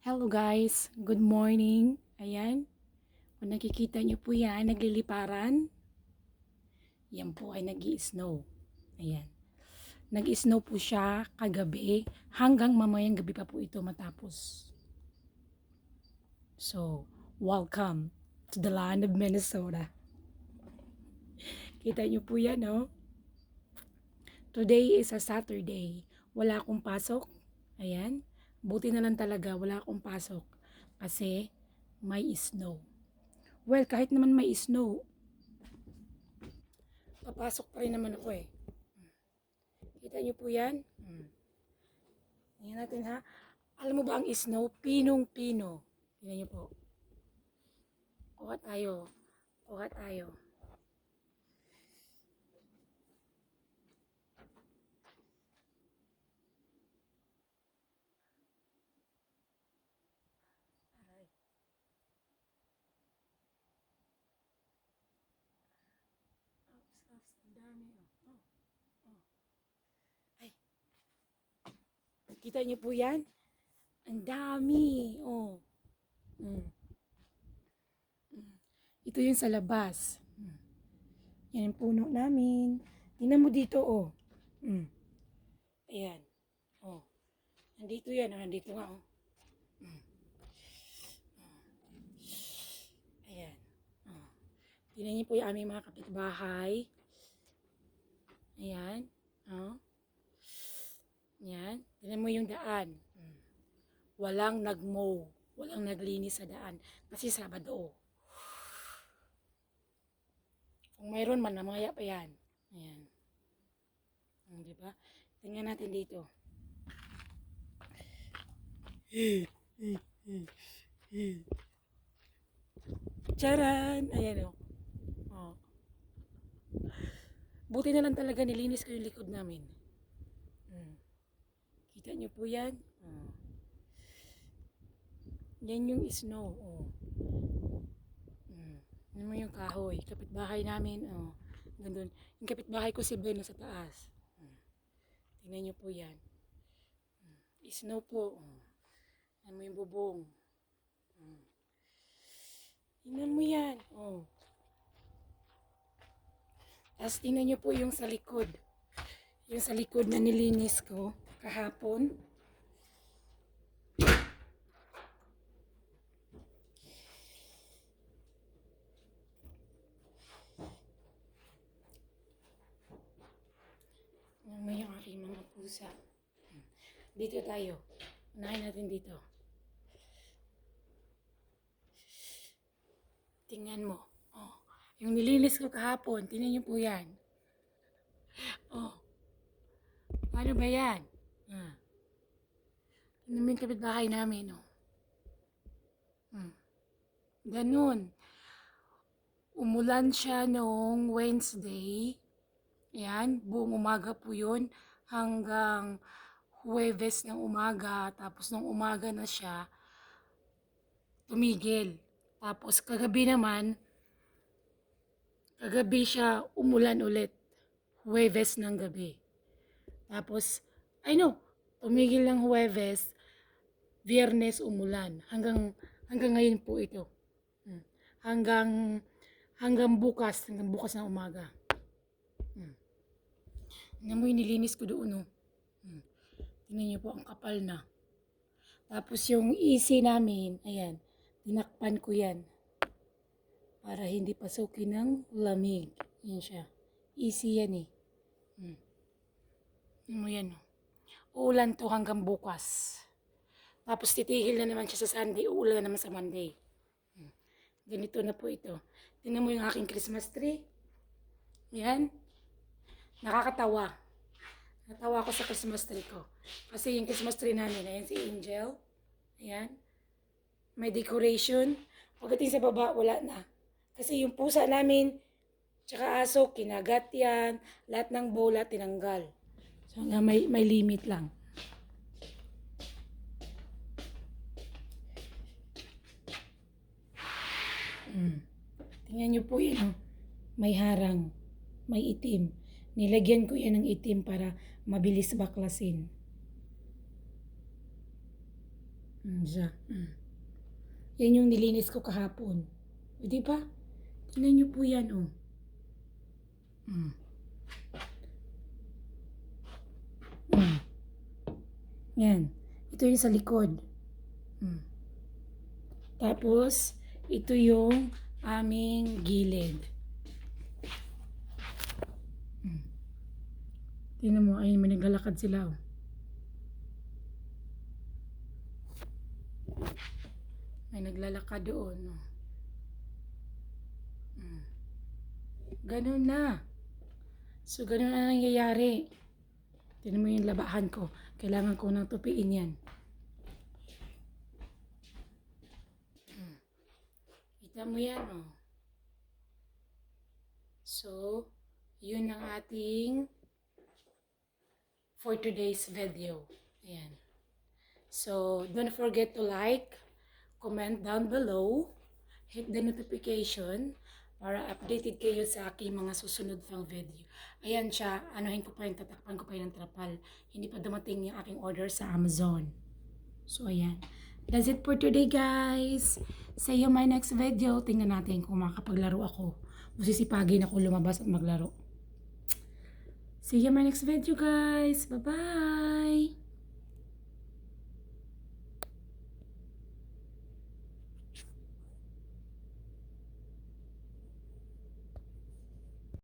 Hello guys, good morning. Ayan, kung nakikita nyo po yan, nagliliparan. Yan po ay nag-i-snow. Ayan, nag-i-snow po siya kagabi hanggang mamayang gabi pa po ito matapos. So, welcome to the land of Minnesota. Kita nyo po yan, no? Today is a Saturday. Wala akong pasok. Ayan, buti na lang talaga wala akong pasok kasi may snow. Well, kahit naman may snow, papasok pa rin naman ako eh. Kita niyo po yan? Tingnan natin ha. Alam mo ba ang snow? Pinong-pino. Tingnan niyo po. Kuha tayo. Kuha tayo. Aray. Ang dami. Oh. Ay. Kita niyo po yan? Ang dami. Oh. Mm. Ito yung sa labas. Yan ang puno namin. Tingnan mo dito, oh. Ayan. Oh. Nandito yan. Nandito nga, oh. Ayan. Oh. Tingnan niyo po yung aming mga kapitbahay. Ayan. Oh. Ayan. Tingnan mo yung daan. Walang nag-mow. Walang naglinis sa daan. Kasi Sabado. Kung mayroon man, namaya pa yan. Ayan. Di ba? Tingnan natin dito. Charan! Ayan o. Oh. Buti na lang talaga nilinis ko yung likod namin. Kita nyo po yan? Oh. Yan yung snow. Oh. Yan mo yung kahoy. Kapitbahay namin. Oh. Gandun. Yung kapitbahay ko si Ben sa taas. Tingnan nyo po yan. Snow po. Oh. Yan mo yung bubong. Tingnan mo yan. Oh. Tapos tingnan nyo po yung sa likod. Yung sa likod na nilinis ko kahapon. Tingnan mo yung aking mga pusa. Dito tayo. Unahin natin dito. Tingnan mo. Oh. Yung nilinis ko kahapon, tingnan nyo po yan. Oh. Paano ba yan? Tingnan mo yung kapitbahay namin, oh. Ganun. Umulan siya noong Wednesday. Yan, buong umaga po yun. Hanggang Huwebes ng umaga. Tapos nung umaga na siya, tumigil. Tapos kagabi naman, kagabi siya umulan ulit. Huwebes ng gabi. Tapos, tumigil ng Huwebes, Biyernes umulan. Hanggang ngayon po ito. Hanggang bukas ng umaga. Tingnan mo yung nilinis ko doon, oh. Tingnan niyo po, ang kapal na. Tapos yung AC namin, ayan, tinakpan ko yan. Para hindi pasukin ng lamig. Yan siya. AC yan eh. Tingnan mo yan, oh. Uulan to hanggang bukas. Tapos titigil na naman siya sa Sunday, uulan na naman sa Monday. Ganito na po ito. Tingnan mo yung aking Christmas tree. Yan. Nakakatawa. Natawa ako sa Christmas tree ko. Kasi yung Christmas tree namin, ayan si Angel. Ayan. May decoration. Pagdating sa baba, wala na. Kasi yung pusa namin, tsaka aso, kinagat yan. Lahat ng bola, tinanggal. So, may limit lang. Tingnan nyo po yan, oh. May harang. May itim. Nilagyan ko yan ng itim para mabilis baklasin. Siya. Yan yung nilinis ko kahapon. O, di ba? Tingnan niyo po yan, oh. Mm. Mm. Yan. Ito yung sa likod. Mm. Tapos, ito yung aming gilid. Tingnan mo, ayun, may naglalakad sila, oh. May naglalakad doon, oh. Ganun na. So, ganun na nangyayari. Tingnan mo yung labahan ko. Kailangan ko nang tupiin yan. Kita mo yan, oh. So, yun ang ating for today's video. Ayan. So, don't forget to like, comment down below, hit the notification para updated kayo sa aking mga susunod pang video. Ayan siya, anuhin ko pa yung tatakpan ko pa yung trapal. Hindi pa dumating yung aking order sa Amazon. So, ayan. That's it for today, guys. See you my next video. Tingnan natin kung makapaglaro ako. Masisipagin ako lumabas at maglaro. See you my next video, guys. Bye-bye!